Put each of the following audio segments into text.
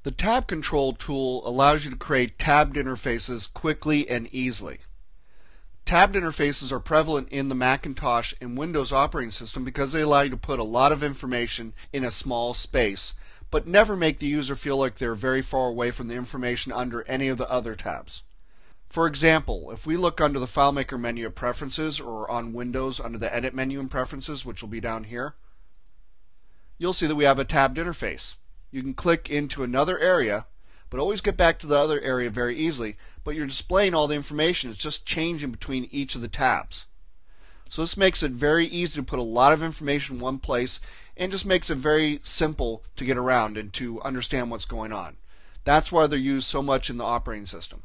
The tab control tool allows you to create tabbed interfaces quickly and easily. Tabbed interfaces are prevalent in the Macintosh and Windows operating system because they allow you to put a lot of information in a small space, but never make the user feel like they're very far away from the information under any of the other tabs. For example, if we look under the FileMaker menu at Preferences, or on Windows under the Edit menu in Preferences, which will be down here, you'll see that we have a tabbed interface. You can click into another area, but always get back to the other area very easily, but you're displaying all the information. It's just changing between each of the tabs. So this makes it very easy to put a lot of information in one place, and just makes it very simple to get around and to understand what's going on. That's why they're used so much in the operating system.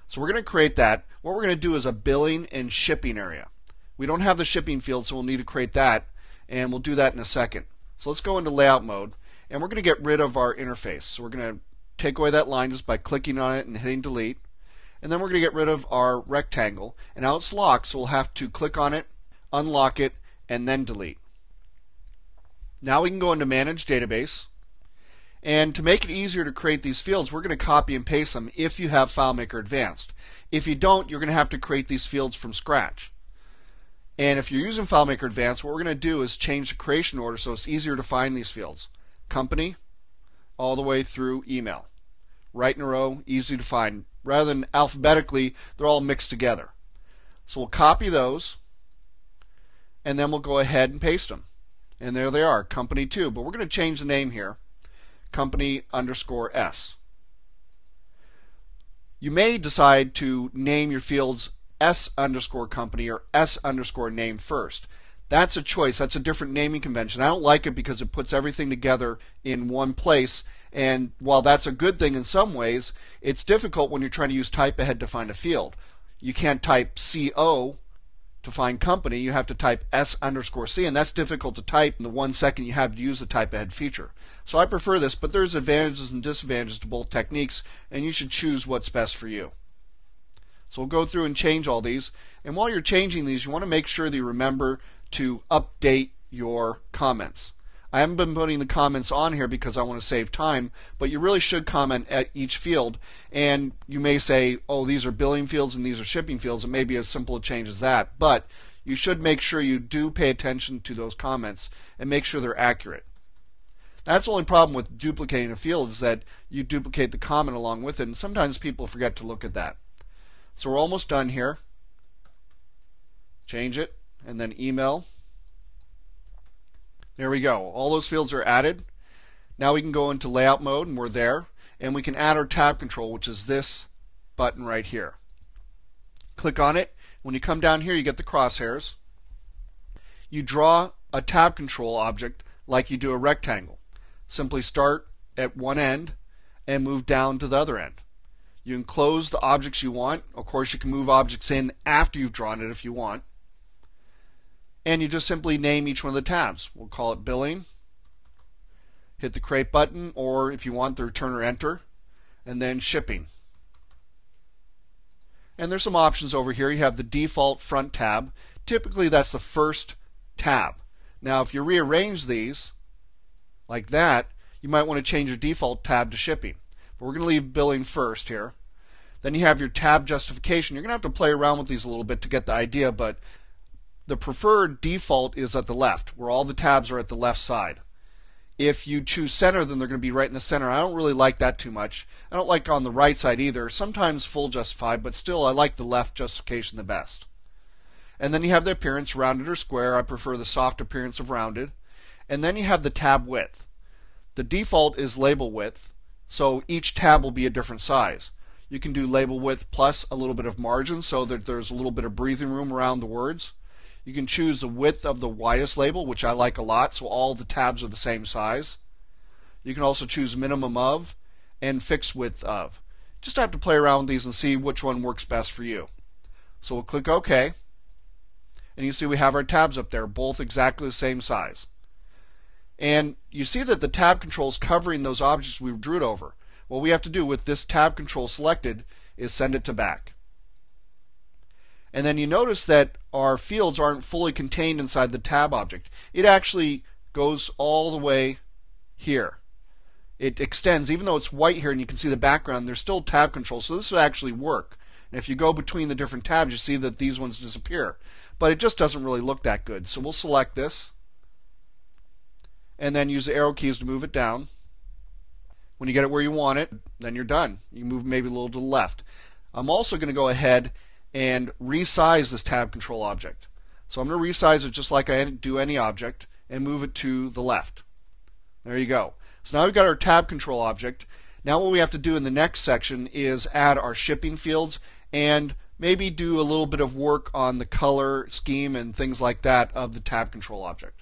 So we're going to create that. What we're going to do is a billing and shipping area. We don't have the shipping field, so we'll need to create that, and we'll do that in a second. So let's go into layout mode, and we're going to get rid of our interface. So we're going to take away that line just by clicking on it and hitting delete. And then we're going to get rid of our rectangle. And now it's locked, so we'll have to click on it, unlock it, and then delete. Now we can go into Manage Database. And to make it easier to create these fields, we're going to copy and paste them if you have FileMaker Advanced. If you don't, you're going to have to create these fields from scratch. And if you're using FileMaker Advanced, what we're going to do is change the creation order so it's easier to find these fields. Company, all the way through email. Right in a row, easy to find. Rather than alphabetically, they're all mixed together. So we'll copy those, and then we'll go ahead and paste them. And there they are, Company 2. But we're going to change the name here. Company_S. You may decide to name your fields S_company or S_name first. That's a choice. That's a different naming convention. I don't like it because it puts everything together in one place, and while that's a good thing in some ways, it's difficult when you're trying to use type ahead to find a field. You can't type CO to find company. You have to type S_C, and that's difficult to type in the 1 second you have to use the type ahead feature. So I prefer this, but there's advantages and disadvantages to both techniques, and you should choose what's best for you. So we'll go through and change all these, and while you're changing these, you want to make sure that you remember to update your comments. I haven't been putting the comments on here because I want to save time, but you really should comment at each field, and you may say, oh, these are billing fields and these are shipping fields. It may be as simple a change as that, but you should make sure you do pay attention to those comments and make sure they're accurate. That's the only problem with duplicating a field, is that you duplicate the comment along with it, and sometimes people forget to look at that. So we're almost done here. Change it, and then email. There we go. All those fields are added. Now we can go into layout mode, and we're there. And we can add our tab control, which is this button right here. Click on it. When you come down here, you get the crosshairs. You draw a tab control object like you do a rectangle. Simply start at one end and move down to the other end. You can close the objects you want. Of course, you can move objects in after you've drawn it if you want. And you just simply name each one of the tabs. We'll call it billing. Hit the create button, or if you want, the return or enter, and then shipping. And there's some options over here. You have the default front tab. Typically that's the first tab. Now if you rearrange these like that, you might want to change your default tab to shipping. But we're going to leave billing first here. Then you have your tab justification. You're going to have to play around with these a little bit to get the idea, but the preferred default is at the left, where all the tabs are at the left side. If you choose center, then they're going to be right in the center. I don't really like that too much. I don't like on the right side either. Sometimes full justify, but still I like the left justification the best. And then you have the appearance, rounded or square. I prefer the soft appearance of rounded. And then you have the tab width. The default is label width, so each tab will be a different size. You can do label width plus a little bit of margin so that there's a little bit of breathing room around the words. You can choose the width of the widest label, which I like a lot, so all the tabs are the same size. You can also choose minimum of and fixed width of. Just have to play around with these and see which one works best for you. So we'll click OK, and you see we have our tabs up there, both exactly the same size. And you see that the tab control is covering those objects we drew it over. What we have to do with this tab control selected is send it to back. And then you notice that our fields aren't fully contained inside the tab object. It actually goes all the way here. it extends. Even though it's white here and you can see the background, there's still tab control, so this would actually work. And if you go between the different tabs, you see that these ones disappear. But it just doesn't really look that good. So we'll select this and then use the arrow keys to move it down. When you get it where you want it, then you're done. You move maybe a little to the left. I'm also going to go ahead and resize this tab control object. So I'm going to resize it just like I do any object and move it to the left. There you go. So now we've got our tab control object. Now what we have to do in the next section is add our shipping fields and maybe do a little bit of work on the color scheme and things like that of the tab control object.